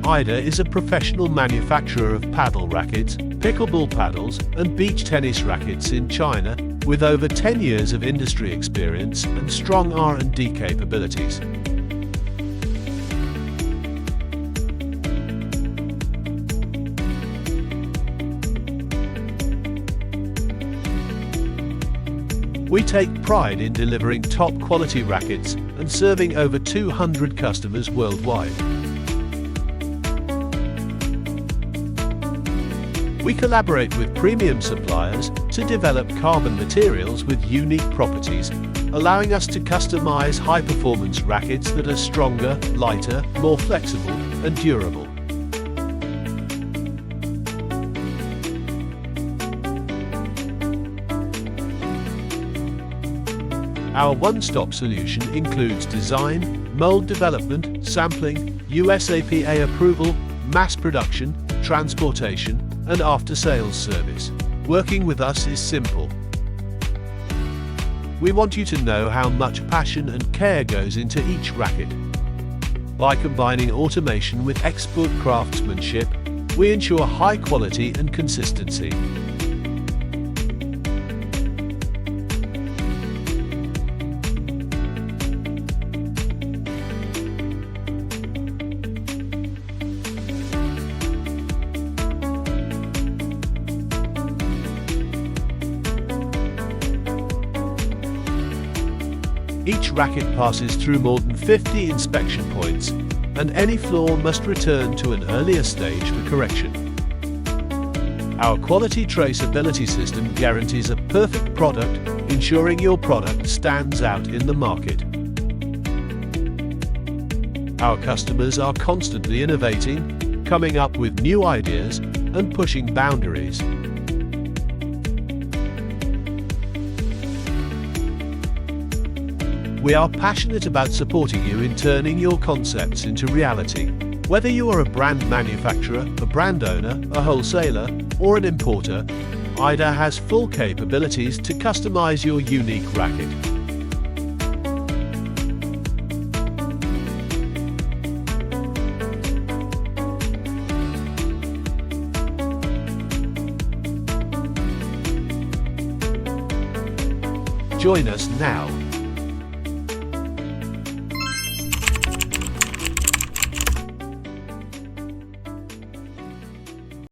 Aidor is a professional manufacturer of padel rackets, pickleball paddles, and beach tennis rackets in China, with over 10 years of industry experience and strong R&D capabilities. We take pride in delivering top-quality rackets and serving over 200 customers worldwide. We collaborate with premium suppliers to develop carbon materials with unique properties, allowing us to customize high-performance rackets that are stronger, lighter, more flexible, and durable. Our one-stop solution includes design, mold development, sampling, USAPA approval, mass production, transportation, and after-sales service. Working with us is simple. We want you to know how much passion and care goes into each racket. By combining automation with expert craftsmanship, we ensure high quality and consistency. Each racket passes through more than 50 inspection points, and any flaw must return to an earlier stage for correction. Our quality traceability system guarantees a perfect product, ensuring your product stands out in the market. Our customers are constantly innovating, coming up with new ideas, and pushing boundaries. We are passionate about supporting you in turning your concepts into reality. Whether you are a brand manufacturer, a brand owner, a wholesaler, or an importer, Aidor has full capabilities to customize your unique racket. Join us now